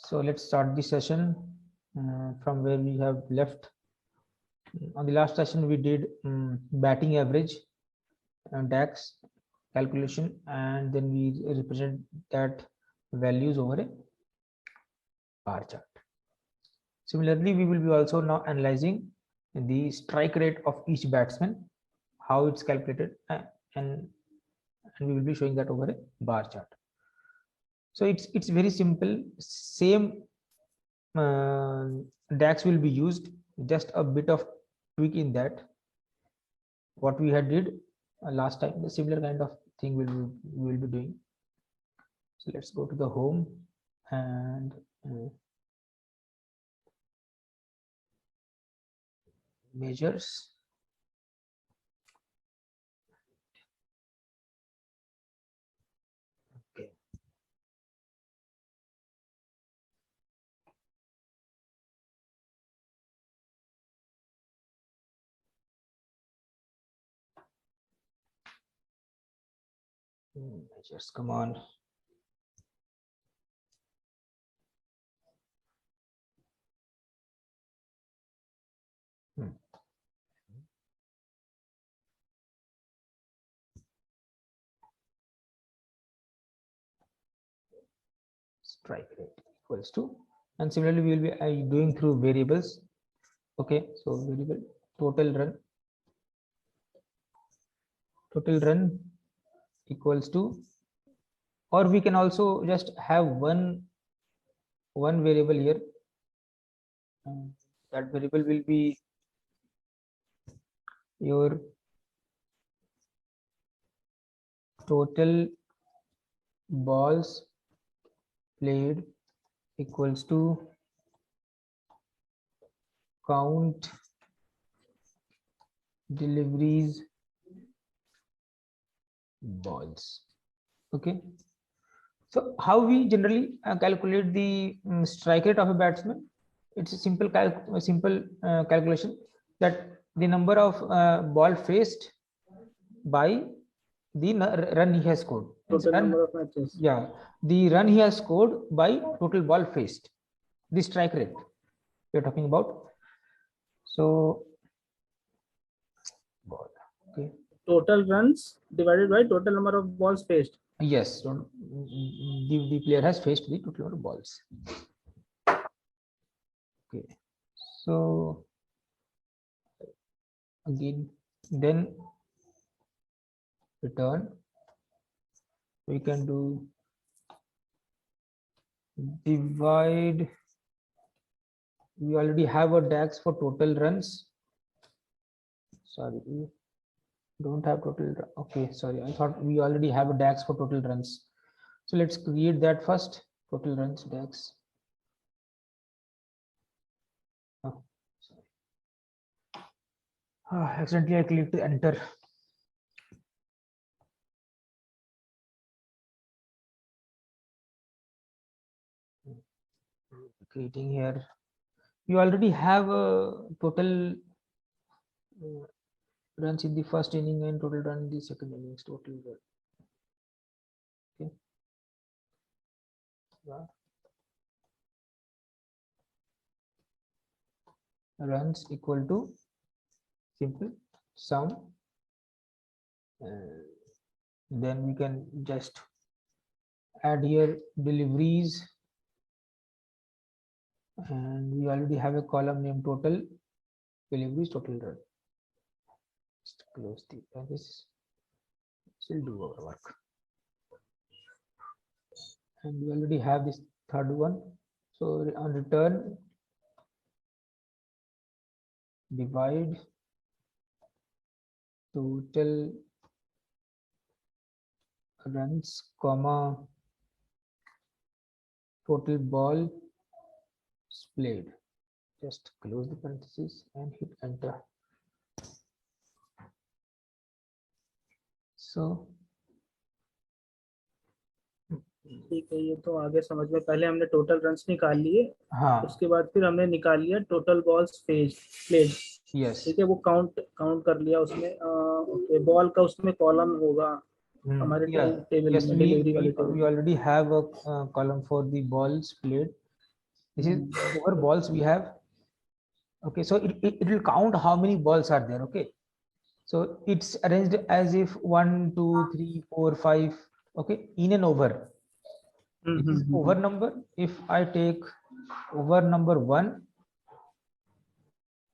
So let's start the session from where we have left. On the last session, we did batting average and DAX calculation, and then we represent that values over a bar chart. Similarly, we will be also now analyzing the strike rate of each batsman, how it's calculated, and we will be showing that over a bar chart. So it's very simple. Same DAX will be used, just a bit of tweak in that. What we had did last time, the similar kind of thing we will be doing. So let's go to the home and measures. Okay. Measures, come on. Strike rate equals to, and similarly we will be doing through variables. Okay, so variable total run equals to, or we can also just have one variable here. That variable will be your total balls played equals to count deliveries balls. Okay, so how we generally calculate the strike rate of a batsman? It's a simple calculation, that the number of ball faced by the run he has scored. Total number of matches. Yeah, the run he has scored by total ball faced, the strike rate we are talking about. So ball, okay, total runs divided by total number of balls faced. Yes, the player has faced the total number of balls. Okay, so again, then return, we can do divide. We already have a DAX for total runs. Sorry, we don't have total. Okay, sorry, I thought we already have a DAX for total runs. So let's create that first. Total runs DAX. Oh, sorry. Accidentally I clicked enter. Creating here. You already have a total runs in the first inning and total run in the second innings. Total run. Okay. Yeah. Runs equal to simple sum, then we can just add here deliveries, and we already have a column named total deliveries, total run. Just close the this will do our work, and we already have this third one. So on return, divide total runs comma total ball played. Just close the parentheses and hit enter. So ठीक है, ये तो आगे समझ में, पहले हमने total runs निकाल लिए, हाँ, उसके बाद फिर हमने निकाल लिया टोटल बॉल्स प्लेड. यस, ठीक है, वो काउंट कर लिया उसमें. ओके, बॉल का उसमें कॉलम होगा हमारे टेबल yes, में, डिलीवरी वाले table. we already have a column for the balls played, This is over balls we have. Okay, so it will count how many balls are there. Okay, so it's arranged as if 1, 2, 3, 4, 5. Okay, in and over. This is over number. If I take over number 1,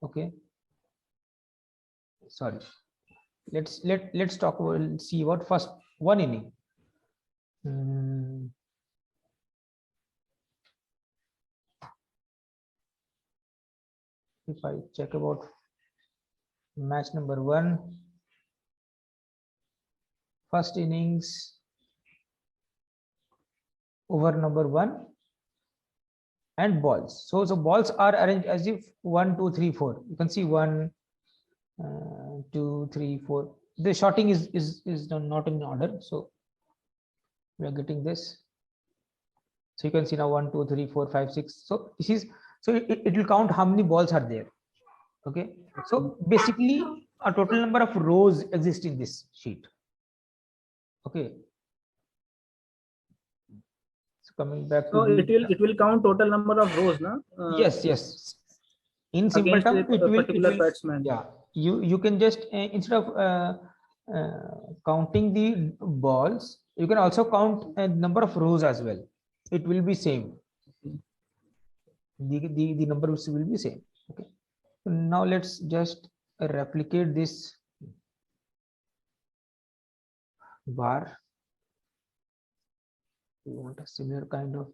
okay, sorry, let's talk about, see what first one inning. If I check about match number 1, first innings, over number 1 and balls. So balls are arranged as if 1, 2, 3, 4. You can see 1, 2, 3, 4. The shorting is not in order, so we are getting this. So you can see now 1, 2, 3, 4, 5, 6. So this is, so it will count how many balls are there. Okay, so basically a total number of rows exist in this sheet. Okay, so coming back to it will count total number of rows, na? Yes. In simple terms, it will batsman. Yeah, you can just instead of counting the balls, you can also count a number of rows as well. It will be same. The number will be same. Okay. Now let's just replicate this bar. We want a similar kind of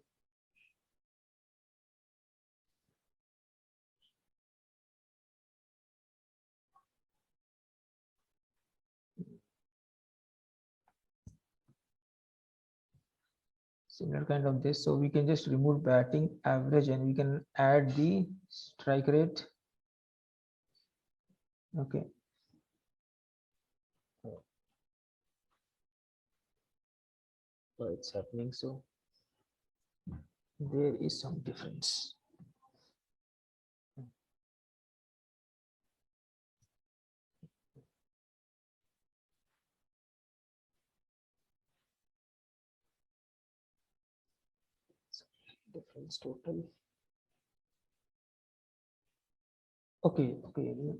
this. So we can just remove batting average and we can add the strike rate. Okay. So it's happening. So there is some difference. Difference total. Okay,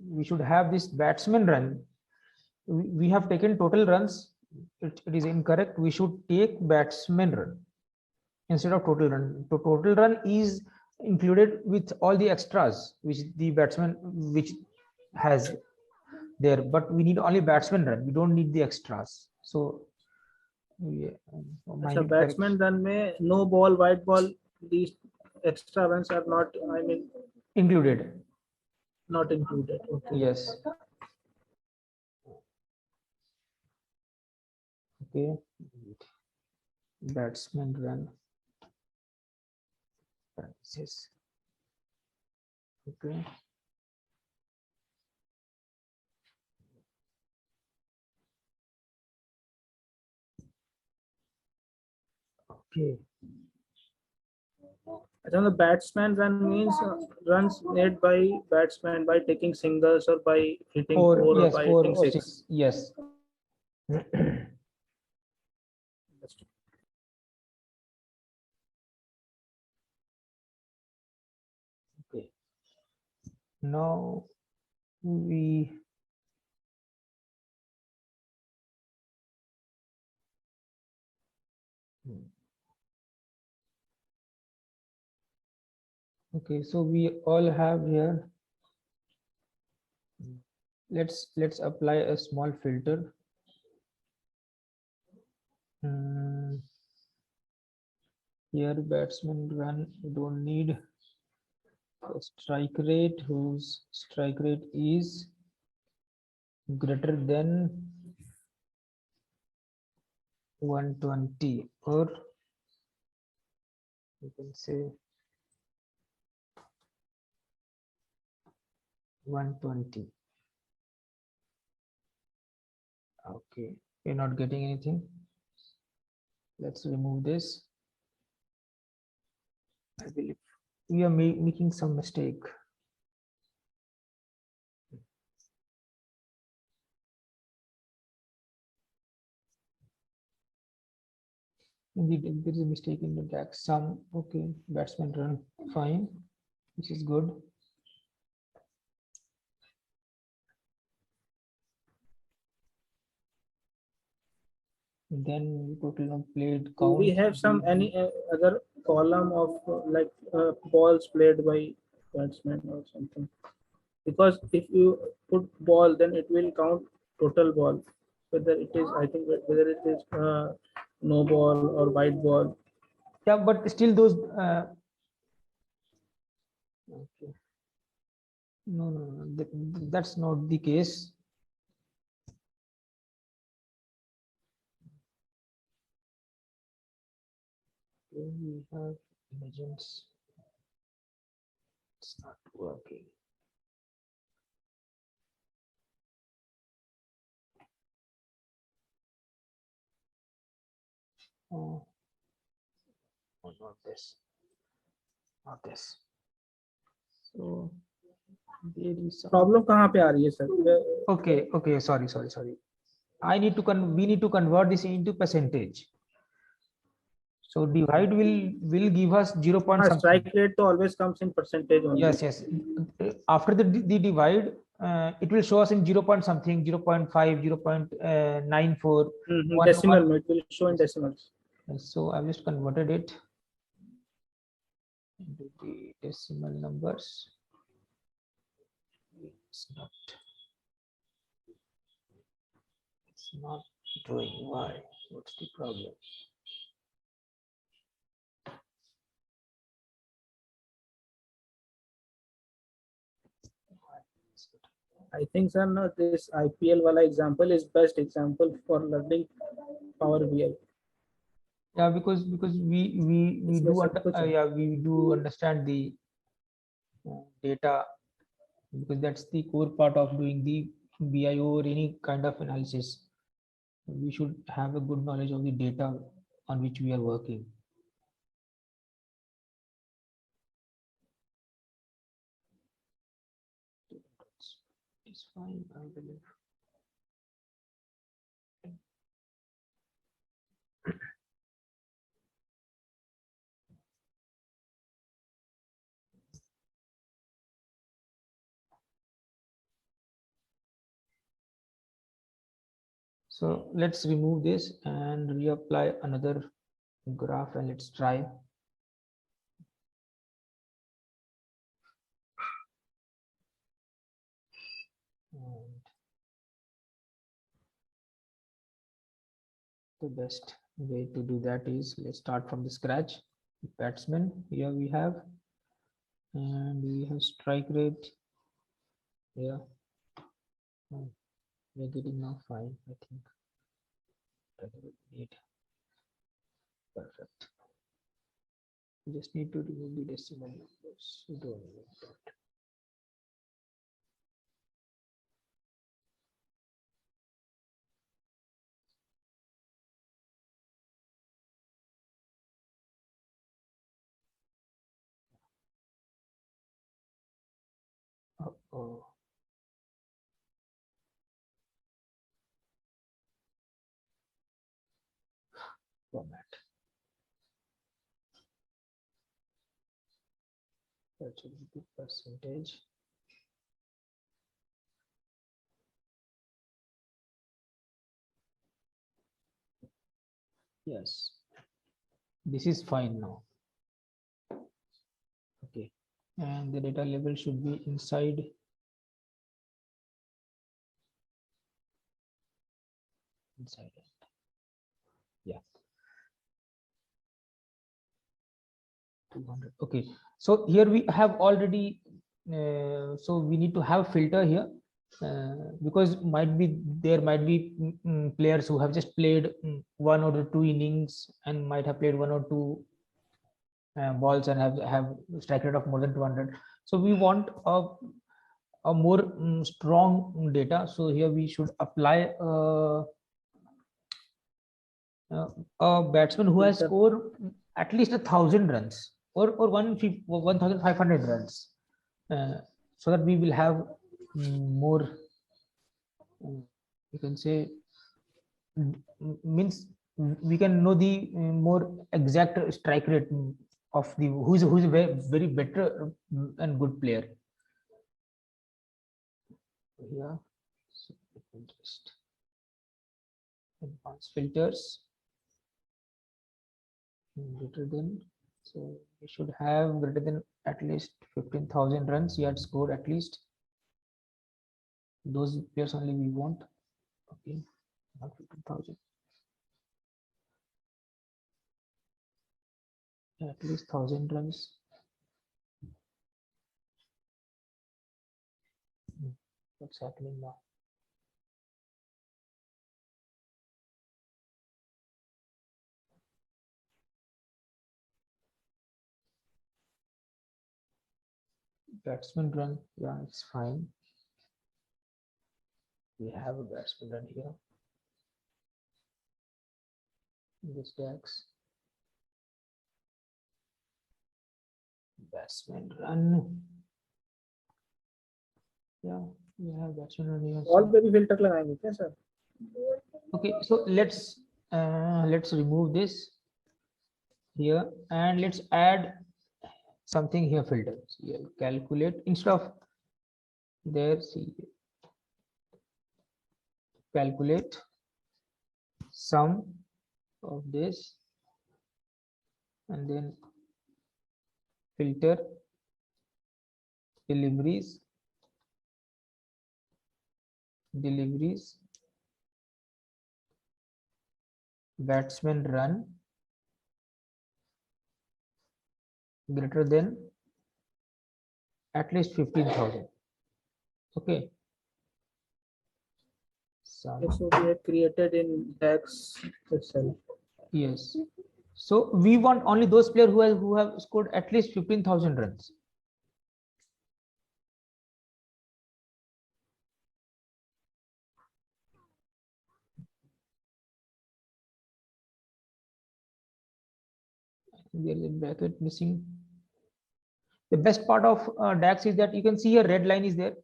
we should have this batsman run. We have taken total runs. It is incorrect. We should take batsman run instead of total run. So total run is included with all the extras which the batsman which has there, but we need only batsman run. We don't need the extras. So So batsman run में no ball, white ball, these extra runs are not, I mean, included. Not included. Okay. Yes. Okay. Batsman run. Parentheses. Okay. Okay. The batsman run means runs made by batsman by taking singles or by hitting four or by hitting six. Yes. Okay. Now we okay, so we all have here. Let's apply a small filter. Here batsman run, we don't need a strike rate whose strike rate is greater than 120, or you can say 120. Okay, we're not getting anything. Let's remove this. I believe we are making some mistake. Indeed, there is a mistake in the DAX. Some okay, batsman run fine, which is good. Then total played Do count. we have some any other column of balls played by batsman or something? Because if you put ball, then it will count total ball. Whether it is, I think, whether it is no ball or white ball. Yeah, but still those. Okay. No, no, no. That's not the case. Okay, we have legends. It's not working. Oh, not this. Not this. So there is some Problem कहाँ पे आ रही है sir? Okay, okay, sorry. I need to we need to convert this into percentage. So divide will give us 0. Strike rate तो always comes in percentage only. Yes. After the divide, it will show us in 0. something, 0.5, 0.94. Decimal, it will show in decimals. So I've just converted it into the decimal numbers. It's not doing. Why? What's the problem? I think sir, no, this IPL wala example is best example for learning Power BI. Yeah, because we do understand the data, because that's the core part of doing the BIO or any kind of analysis. We should have a good knowledge of the data on which we are working. It's fine, I believe. So let's remove this and reapply another graph, and let's try. And the best way to do that is, let's start from the scratch. Batsman, here we have, and we have strike rate. Yeah, we're getting now fine, I think. Perfect. You just need to remove the decimal numbers. You don't need that. Oh. Format. That should be the percentage. Yes, this is fine now. Okay, and the data label should be inside. Inside it. Yeah. 200. Okay, so here we have already. So we need to have filter here. Because there might be players who have just played 1 or 2 innings and might have played 1 or 2 balls and have strike rate of more than 200. So we want a more strong data. So here we should apply a batsman who has scored at least 1,000 runs or 1,500 runs, so that we will have more, you can say, means we can know the more exact strike rate of the who's a very better and good player. Yeah, so we can just advanced filters greater than, so we should have greater than at least 15,000 runs he had scored at least. Those players only we want. Okay, not 15,000. At least 1,000 runs. What's happening now? Batsman run, yeah, it's fine. We have a batsman run here. This DAX. Batsman run. Yeah, we have batsman run here. All पे भी filter लगाएंगे क्या sir? Okay, so let's remove this here and let's add something here, filters here. Calculate instead of there, see, calculate sum of this and then filter deliveries batsman run greater than at least 15,000. Okay, So we have created in DAX itself. yes, so we want only those players who have scored at least 15,000 runs. There is a bracket missing. The best part of DAX is that you can see a red line is there,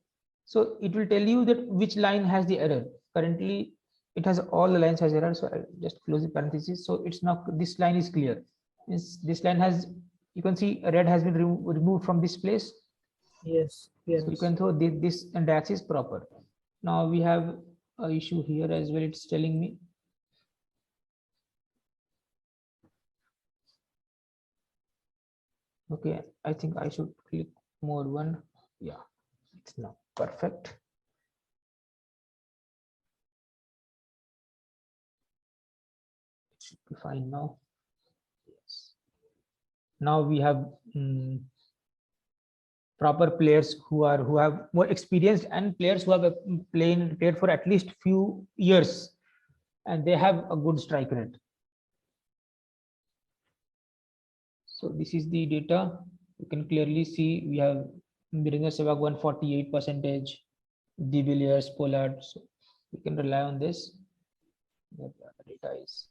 so it will tell you that which line has the error. Currently it has all the lines has error, so I'll just close the parenthesis. So it's now, this line is clear. This line has, you can see red has been removed from this place. Yes, yes. So you can throw this and DAX is proper. Now we have a issue here as well. It's telling me okay, I think I should click more one. Yeah, it's now perfect. It should be fine now. Yes. Now we have proper players who have more experienced and players who have played for at least few years and they have a good strike rate. So this is the data. You can clearly see we have Virender Sehwag 148%, De Villiers, Pollard. So we can rely on this. The data is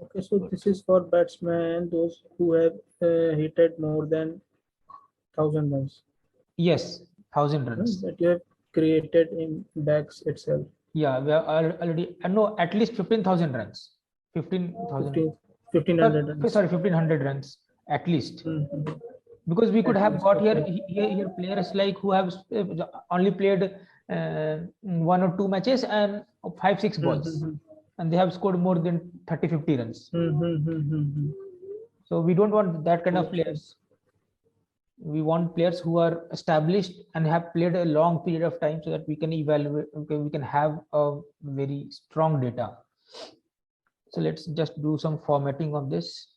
okay. So this is for batsmen, those who have hitted more than 1,000 runs. yes, 1,000 runs. That you have created in DAX itself. Yeah, we are already no, at least 15,000 runs. 15,000. 1,500 runs. Sorry, 1,500 runs at least. Mhm. Because we could At have least, got okay. here players like who have only played 1 or 2 matches and 5-6 balls, Mhm. and they have scored more than 30-50 runs. Mhm. So we don't want that kind of Yes, players. We want players who are established and have played a long period of time, so that we can evaluate, okay, we can have a very strong data. So let's just do some formatting of this.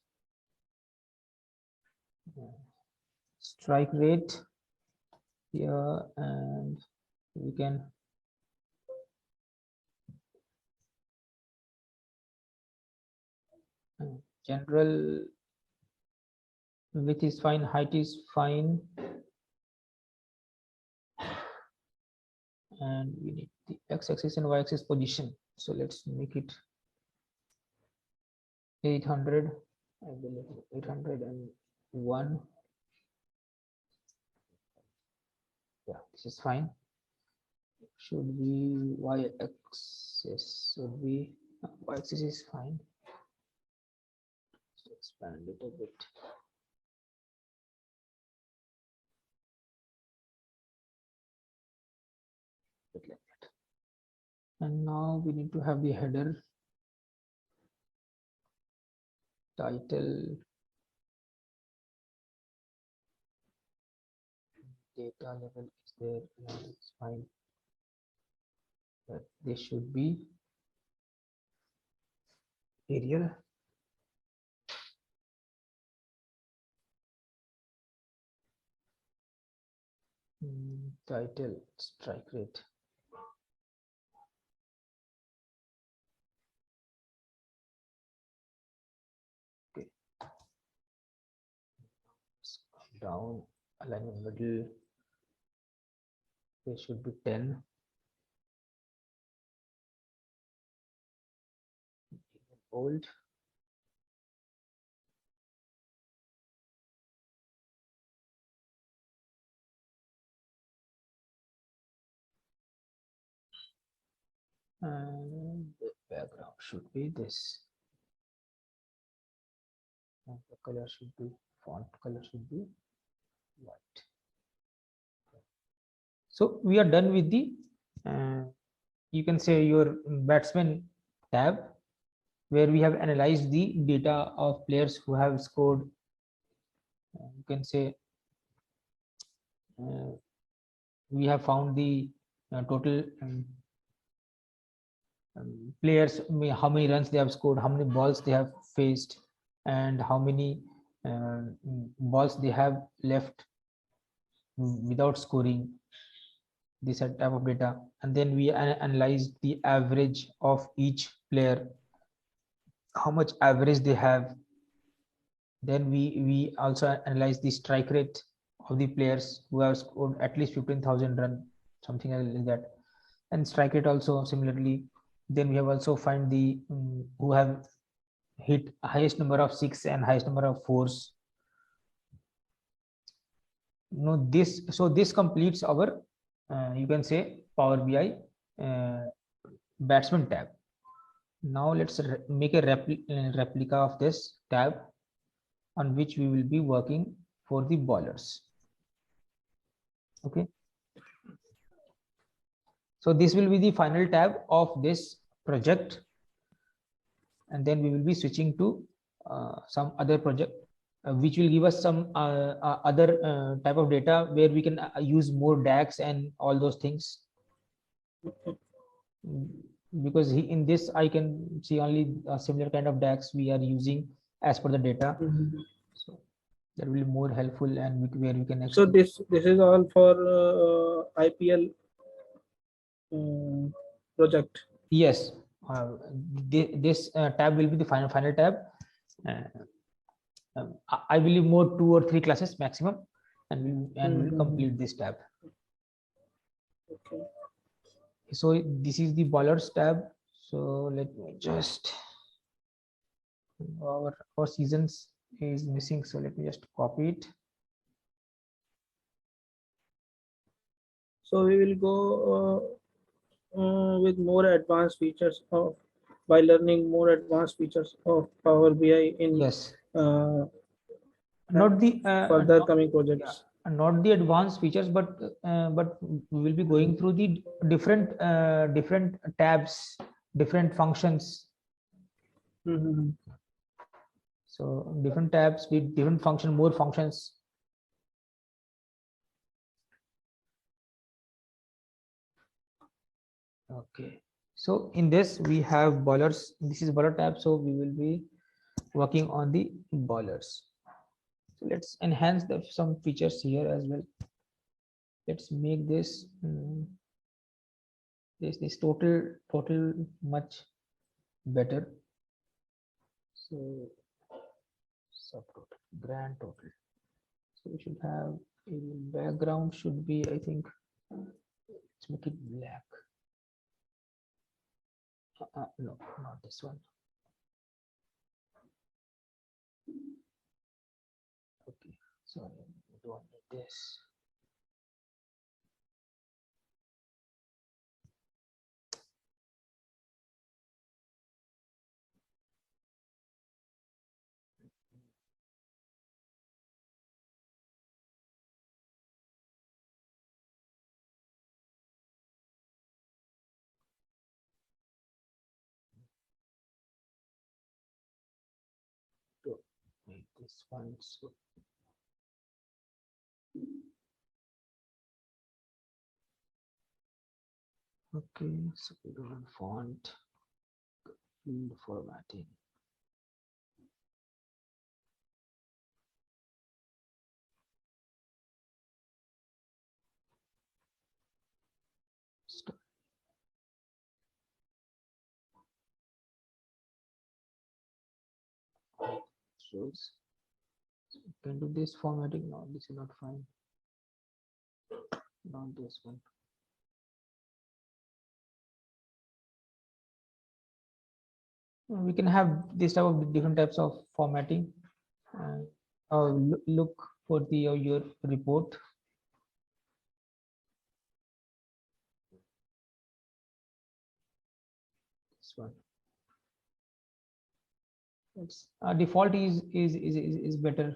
Strike rate here, and we can general width is fine, height is fine, and we need the x-axis and y-axis position. So let's make it 800, I believe 801. Yeah, this is fine. Should be y-axis, should be y-axis is fine. expand it a bit. Bit like that. And now we need to have the header, title, data level is there. Yeah, it's fine. But this should be Arial. Title, strike rate. Okay. Down, alignment middle. There should be 10. Bold. And the background should be this. And the color should be, font color should be white. So we are done with the, you can say, your batsman tab, where we have analyzed the data of players who have scored. You can say we have found the total players, how many runs they have scored, how many balls they have faced, and how many balls they have left without scoring. This type of data. And then we analyze the average of each player, how much average they have. Then we also analyze the strike rate of the players who have scored at least 15,000 run, something like that. And strike rate also similarly. Then we have also find the who have hit highest number of 6 and highest number of 4s. This completes our you can say Power BI batsman tab. Now let's make a replica of this tab on which we will be working for the bowlers. Okay. So this will be the final tab of this project, and then we will be switching to some other project which will give us some other type of data where we can use more DAX and all those things. Because in this I can see only a similar kind of DAX we are using as per the data. So that will be more helpful, and where we can. So this is all for IPL project. Yes, this tab will be the final tab. I believe more 2 or 3 classes maximum, and we'll complete this tab. Okay. So this is the bowlers tab. So let me just, our seasons is missing, so let me just copy it. So we will go with more advanced features of, by learning more advanced features of Power BI in Yes, not the further coming projects. Not the advanced features, but we will be going through the different tabs, different functions. So different tabs with different function, more functions. Okay, so in this we have bowlers. This is bowler tab, so we will be working on the bowlers. So let's enhance some features here as well. Let's make this this total much better. So subtotal, grand total. So we should have a background should be, I think, let's make it black. No, not this one. Okay, sorry, I don't need this. this one. So okay, so we go on font, field formatting. Stop. Shows. So we can do this formatting. No, this is not fine. Not this one. We can have this type of different types of formatting. Look for the your report. This one. It's default is better.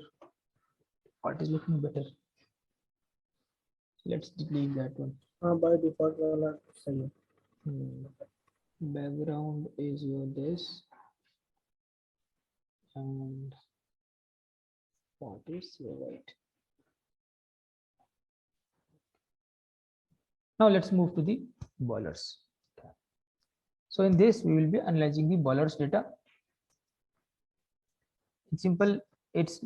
Default is looking better. Let's delete that one. by default वाला सही है. Background is your this, and font is your white. Now let's move to the boilers. So in this we will be analyzing the boilers data. It's simple. It's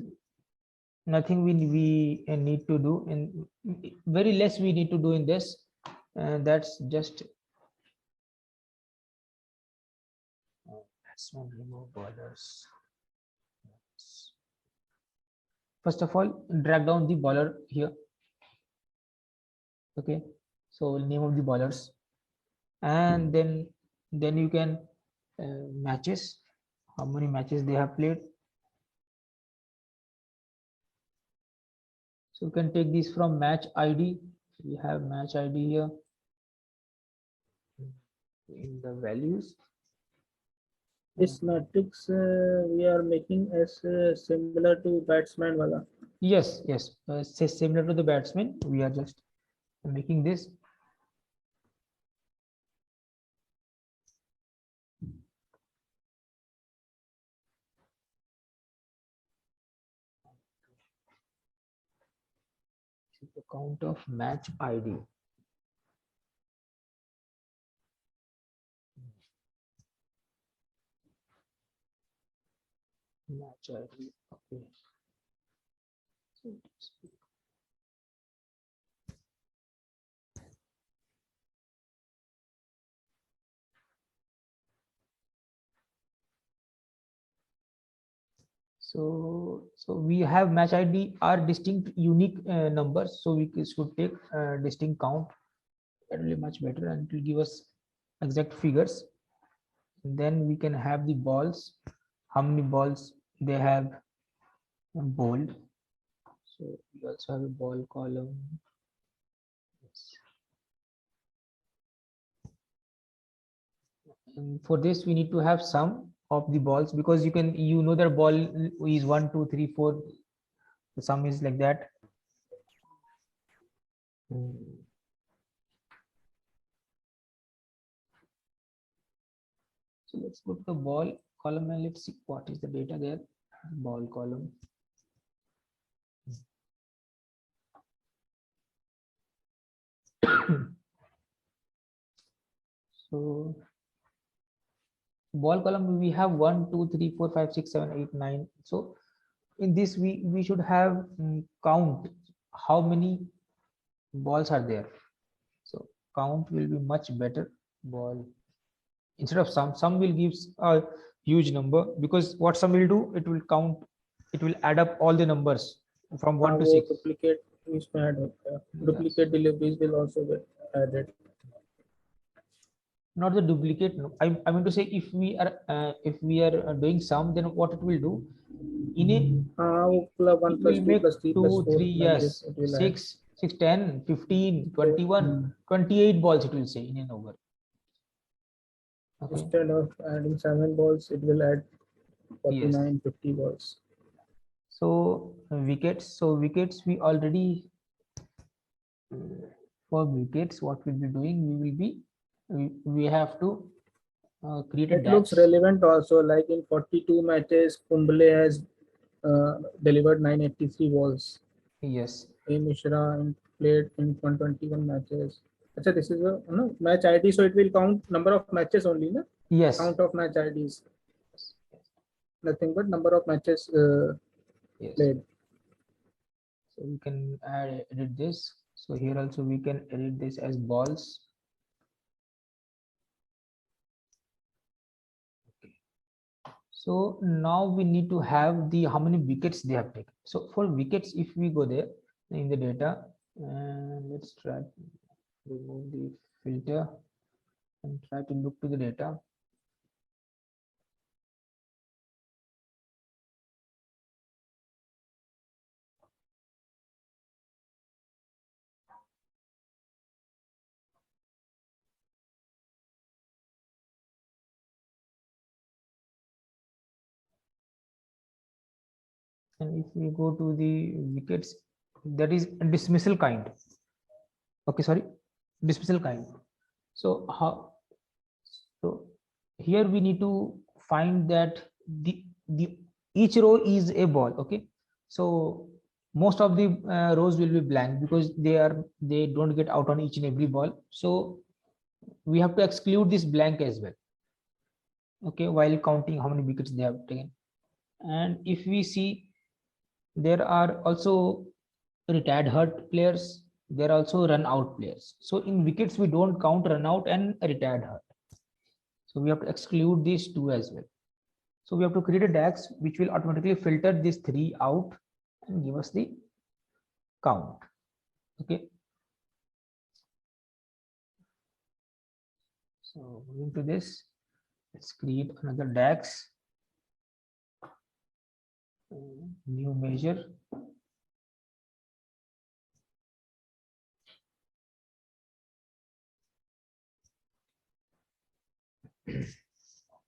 nothing we need to do, and very less we need to do in this. That's just let's not remove boilers. First of all, drag down the boiler here. Okay, so name of the boilers, and then you can matches, how many matches they have played. So you can take this from match ID. We have match ID here in the values. This matrix we are making as similar to batsman wala. Yes, yes, say similar to the batsman. We are just making this. The count of match ID. Match ID. Okay. So so we have match ID are distinct unique numbers, so we should take distinct count. That will be much better and it will give us exact figures. And then we can have the balls, how many balls they have bowled. So we also have a ball column. Yes. And for this we need to have sum of the balls, because you know their ball is 1 2 3 4. The sum is like that. So let's go to the ball column and let's see what is the data there. Ball column. So ball column we have 1 2 3 4 5 6 7 8 9. So in this we should have count how many balls are there. So count will be much better. Ball instead of sum will give a huge number, because what sum will do, it will count, it will add up all the numbers from 1 to 6. Duplicate is add होता है. Duplicate deliveries will also get added. Not the duplicate. No. I mean to say, if we are doing sum, then what it will do in a Plus 1 it plus will 2 make plus 3 plus 2 4 3 like this, yes it will 6 6 10 15 21 28 balls it will say in an over. Okay. Instead of adding 7 balls, it will add 49 50 balls. So wickets. So wickets we already for wickets what we'll be doing, we have to create a It looks DAX. relevant also, like in 42 matches, Kumble has delivered 983 balls. Yes. A Mishra played in 121 matches. Achha, this is a match ID, so it will count number of matches only, na? Yes. Count of match IDs, nothing but number of matches Yes. played. So we can edit this. So here also we can edit this as balls. So now we need to have the how many wickets they have taken. So for wickets, if we go there in the data, and let's try to remove the filter and try to look to the data. And if we go to the wickets, that is dismissal kind. Okay, sorry, dismissal kind. So how? So here we need to find that the each row is a ball. Okay, so most of the rows will be blank because they don't get out on each and every ball. So we have to exclude this blank as well. Okay, while counting how many wickets they have taken. And if we see, there are also retired hurt players, there are also run out players. So in wickets we don't count run out and retired hurt, so we have to exclude these two as well. So we have to create a DAX which will automatically filter these three out and give us the count. Okay, so moving to this, let's create another DAX, new measure.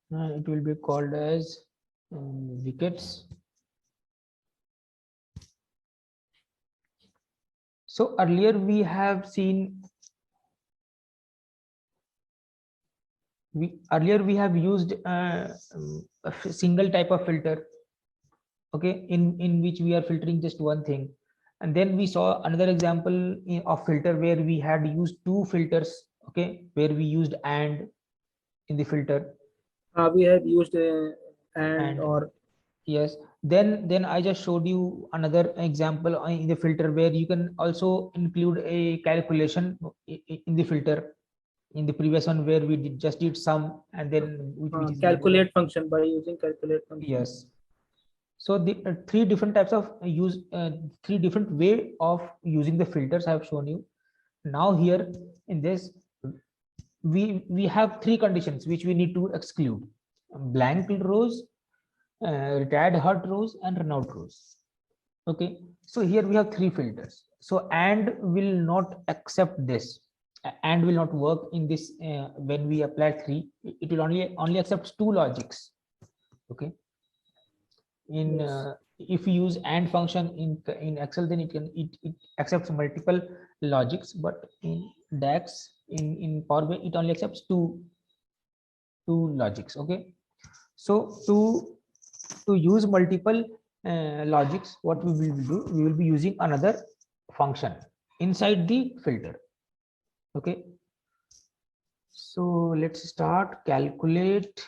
And it will be called as wickets. So earlier we have seen, we have used a single type of filter, okay, in which we are filtering just one thing. And then we saw another example of filter where we had used two filters, okay, where we used and in the filter. We have used and or. Yes, then I just showed you another example in the filter where you can also include a calculation in the filter. In the previous one where we just did sum and then which is calculate function, by using calculate function. Yes. So the three different types of three different way of using the filters I have shown you. Now here in this, we have three conditions which we need to exclude: blank rows, retired hurt rows, and run out rows. Okay, so here we have three filters. So and will not accept this, and will not work in this when we apply three. It will only accept two logics. Okay, in if you use and function in Excel, then it accepts multiple logics, but in DAX, in Power BI, it only accepts two logics. Okay, so to use multiple logics, what we will do, we will be using another function inside the filter. Okay, so let's start calculate.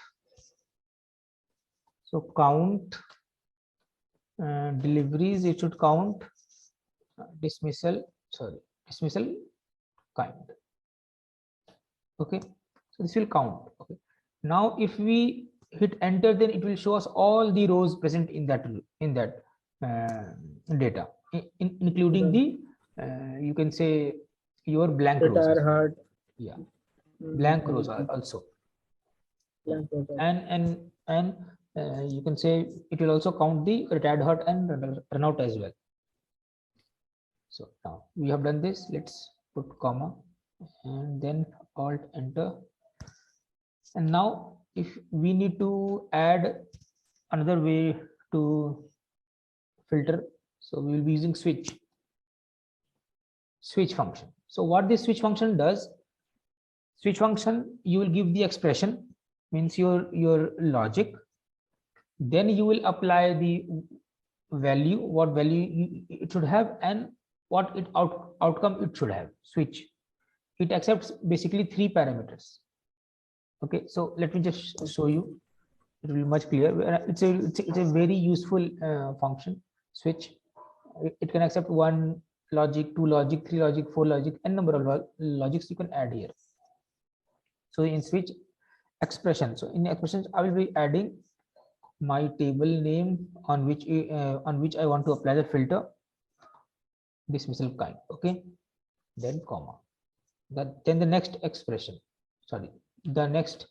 So count deliveries, it should count dismissal kind. Okay, so this will count. Okay, now if we hit enter, then it will show us all the rows present in that data, including the you can say your blank rows. Hard. Yeah, blank rows also. Blank rows. And you can say it will also count the retired hurt and run out as well. So now we have done this. Let's put comma and then alt enter. And now if we need to add another way to filter, so we will be using switch function. So what this switch function does, switch function, you will give the expression, means your logic, then you will apply the value, what value it should have, and what outcome it should have. Switch, it accepts basically 3 parameters. Okay, so let me just show you, it will be much clearer. It's a very useful function. Switch, it can accept 1 logic, 2 logic, 3 logic, 4 logic, and number of logics you can add here. So in switch expression, so in expressions I will be adding my table name on which I want to apply the filter, dismissal kind. Okay, then comma, then the next expression, sorry, the next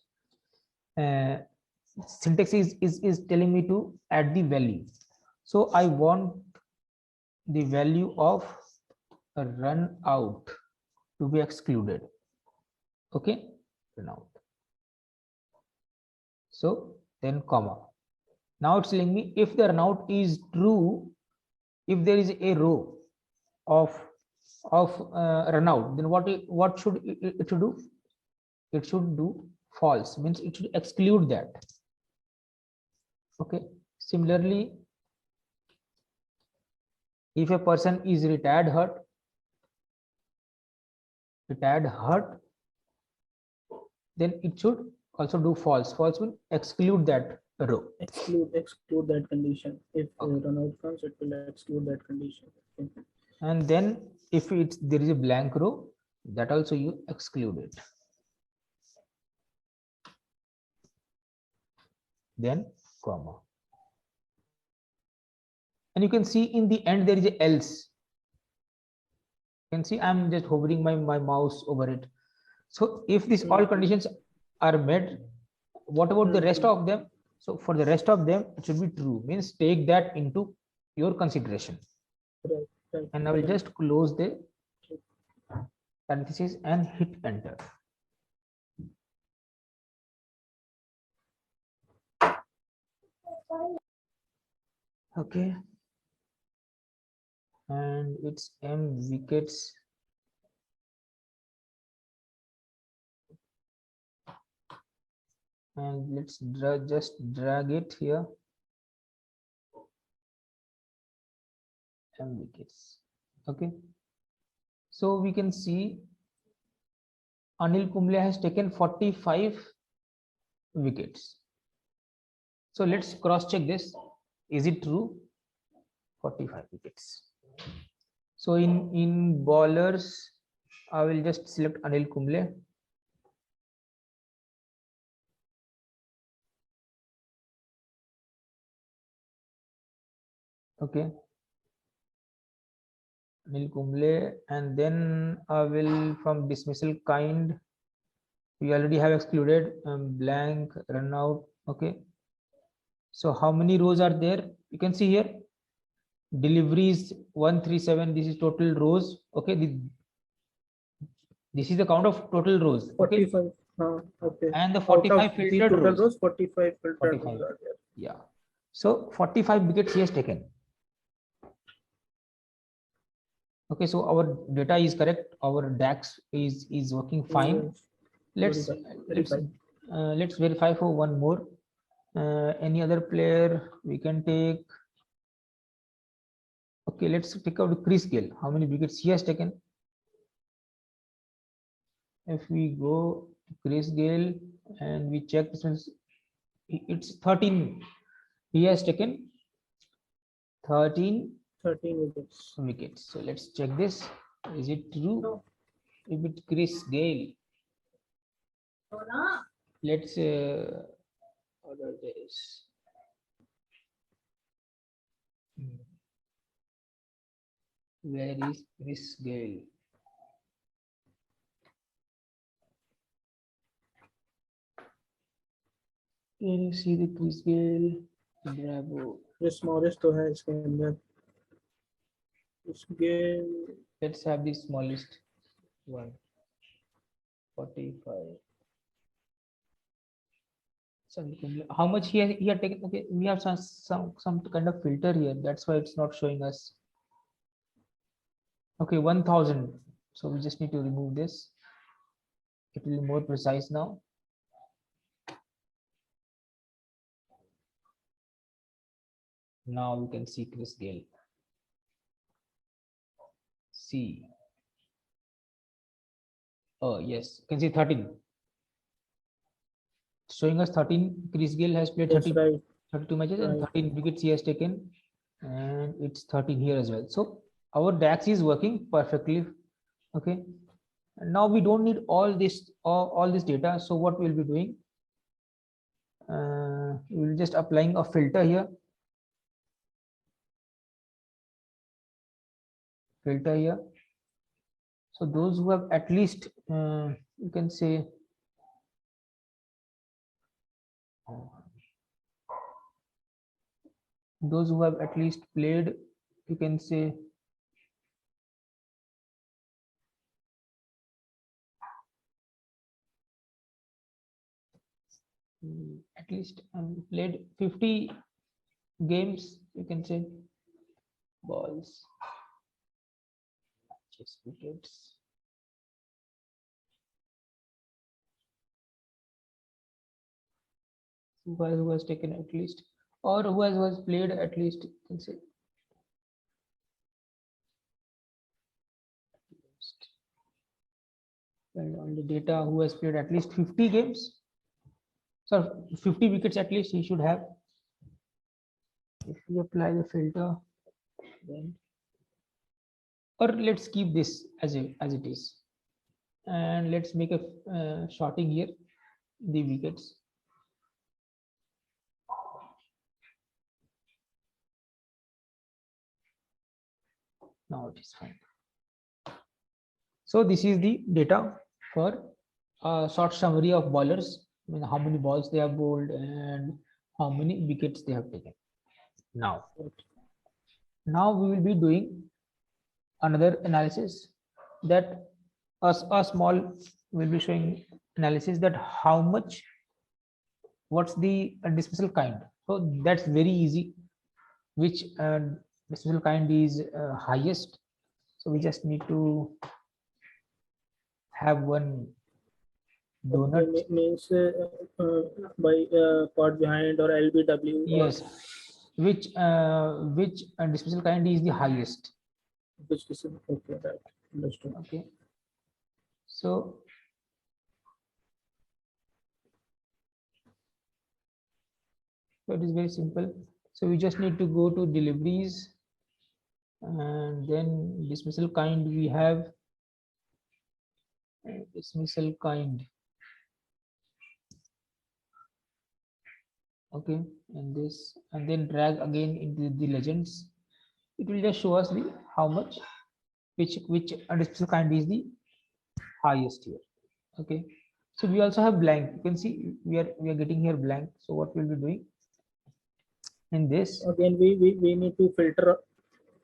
syntax is telling me to add the value. So I want the value of a run out to be excluded. Okay, run out. So then comma. Now it's telling me if the run out is true, if there is a row of run out, then what should it should do? It should do false, means it should exclude that. Okay, similarly, if a person is retired hurt, then it should also do false. False will exclude that row. Exclude that condition. If Okay. run out comes, it will exclude that condition. Okay. And then if there is a blank row, that also you exclude it. Then comma. And you can see in the end there is a else. You can see I'm just hovering my mouse over it. So if these all conditions are met, what about the rest of them? So for the rest of them, it should be true, means take that into your consideration. Right. And I will just close the parenthesis and hit enter. Okay, and it's m wickets. And let's just drag it here. M wickets. Okay, so we can see Anil Kumble has taken 45 wickets. So let's cross check this. Is it true? 45 wickets. So in bowlers, I will just select Anil Kumble. Okay, Anil Kumble, and then I will from dismissal kind, we already have excluded blank, run out. Okay, so how many rows are there? You can see here deliveries 137. This is total rows. Okay, this is the count of total rows. Okay, 45. Okay. and the Out 45 of the filtered total rows. rows, 45 filtered 45. rows are there. Yeah, so 45 wickets he has taken. Okay, so our data is correct, our DAX is working fine. Yes. Let's verify for one more. Any other player we can take? Okay, let's take out Chris Gayle. How many wickets he has taken? If we go to Chris Gayle and we check this one, it's 13. He has taken 13 wickets. So let's check this. Is it true? No. If it's Chris Gayle, let's order this. Where is Chris Gayle? Can you see the Chris Gayle? Bravo. Chris Morris तो है इसके अंदर. Let's have the smallest one. 45. How much he had taken? Okay, we have some kind of filter here. That's why it's not showing us. Okay, 1000. So we just need to remove this. It will be more precise now. Now we can see Chris Gale. See. Oh, yes, you can see 13. Showing us 13. Chris Gale has played Yes, right. 32 matches and Right. 13 wickets he has taken. And it's 13 here as well. So our DAX is working perfectly. Okay. And now we don't need all this data. So what we'll be doing? We'll just applying a filter here. Filter here. So those who have at least, you can say, those who have at least played, you can say, at least played 50 games, you can say, balls, just wickets. Who has taken at least, or who has played at least, you can say, and on the data, who has played at least 50 games, so 50 wickets at least he should have. If we apply the filter, then, or let's keep this as it is, and let's make a sorting here, the wickets. Now it is fine. So this is the data for a short summary of bowlers. I mean, how many balls they have bowled and how many wickets they have taken. Now we will be doing another analysis, that a small will be showing analysis that how much, what's the dismissal kind. So that's very easy, which dismissal kind is highest. So we just need to have one donut. Means by caught behind or LBW. Yes, which dismissal kind is the highest. Which is okay, right? Understood. Okay, so it is very simple. So we just need to go to deliveries, and then dismissal kind we have dismissal kind. Okay, and this, and then drag again into the legends. It will just show us the how much, which dismissal kind is the highest here. Okay, so we also have blank. You can see we are getting here blank. So what we'll be doing in this, Again, we need to filter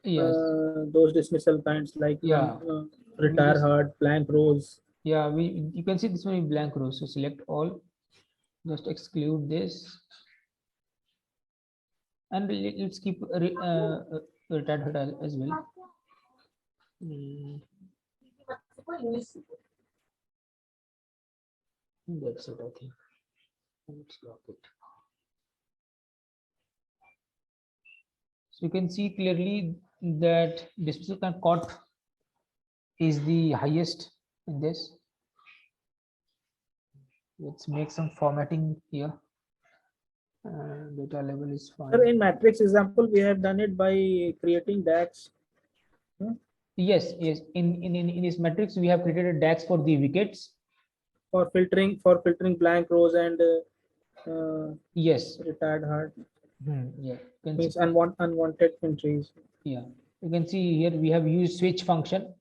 yes, those dismissal kinds like yeah, retire hard, blank rows. yeah, you can see this one in blank rows. So select all, just exclude this, and let's keep retired hard as well. That's it, I think. Let's lock it. So you can see clearly that dismissal kind caught is the highest in this. Let's make some formatting here. Data level is fine. Sir, in matrix example, we have done it by creating DAX. Yes. In this matrix, we have created a DAX for the wickets. For filtering blank rows and yes, retired hard. Yeah, Means unwanted entries. Yeah, you can see here we have used switch function,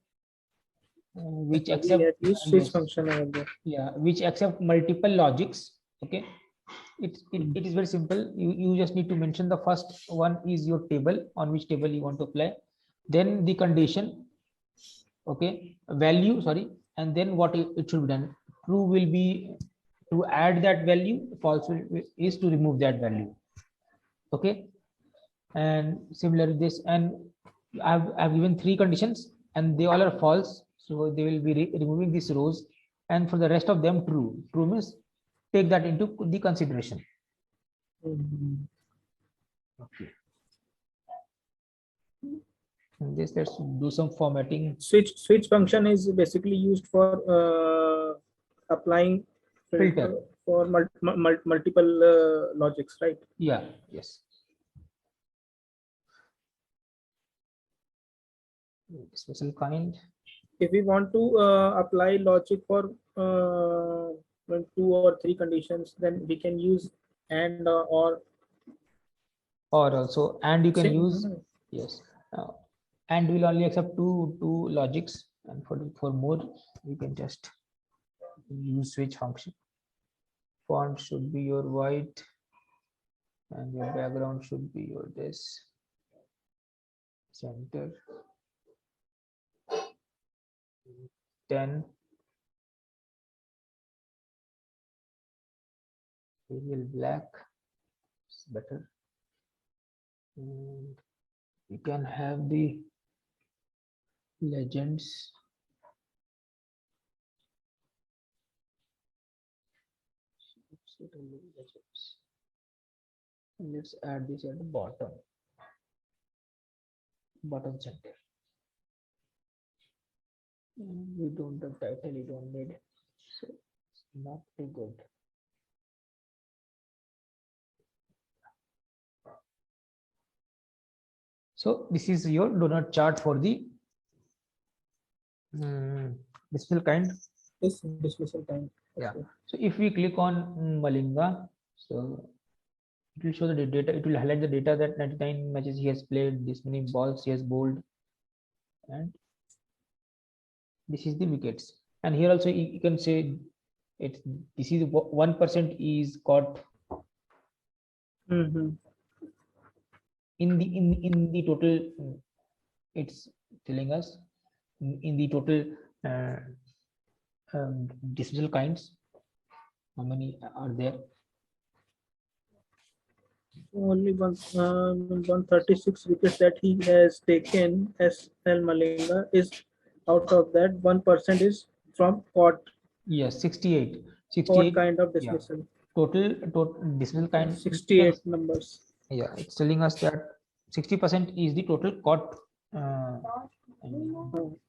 which accept switch function over there. Yeah, which accept multiple logics. Okay, it is very simple. You just need to mention the first one is your table, on which table you want to apply, then the condition, okay, value, sorry, and then what it should be done. True will be to add that value, false is to remove that value. Okay, and similarly this, and I've given 3 conditions and they all are false, so they will be removing these rows, and for the rest of them true means take that into the consideration. Mm-hmm. Okay, In this, let's do some formatting. Switch function is basically used for applying Filter. for multiple logics, right? Yeah, yes. Special kind. If we want to apply logic for when 2 or 3 conditions, then we can use and or. Or also, and you can Same, use, yes. And will only accept two logics, and for more, you can just use switch function. Font should be your white, and your background should be your this. Center 10. Arial black is better. And you can have the legends. And let's add this at the bottom center. And we don't have title, you don't need, so it's not too good. So this is your donut chart for the display kind. This dismissal time. Yeah. So if we click on Malinga, so it will show the data. It will highlight the data that 99 matches he has played, this many balls he has bowled, and this is the wickets. And here also you can say it. This is 1% is caught Mm-hmm. in the total. It's telling us in the total dismissal kinds, how many are there? Only 136 wickets that he has taken as El Malinga is out of that 1% is from caught. Yes, 68. Caught kind of dismissal. Yeah. Total dismissal kind. 68 numbers. Yeah, it's telling us that 60% is the total caught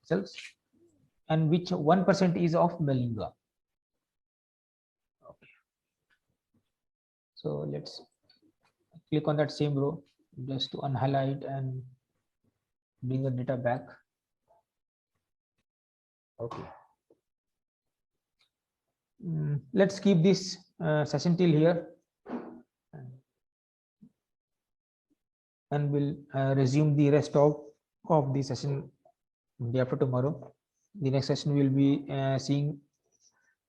cells, and which 1% is of Malinga. Okay. So let's click on that same row just to unhighlight and bring the data back. Okay. Let's keep this session till here, and we'll resume the rest of the session day after tomorrow. The next session will be seeing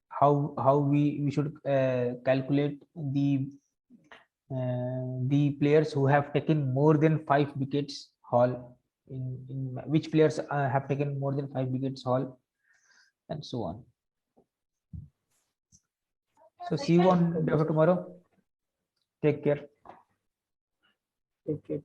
how we should calculate the players who have taken more than 5 wickets haul, in which players have taken more than 5 wickets haul, and so on. So see you on day after tomorrow. Take care. Okay.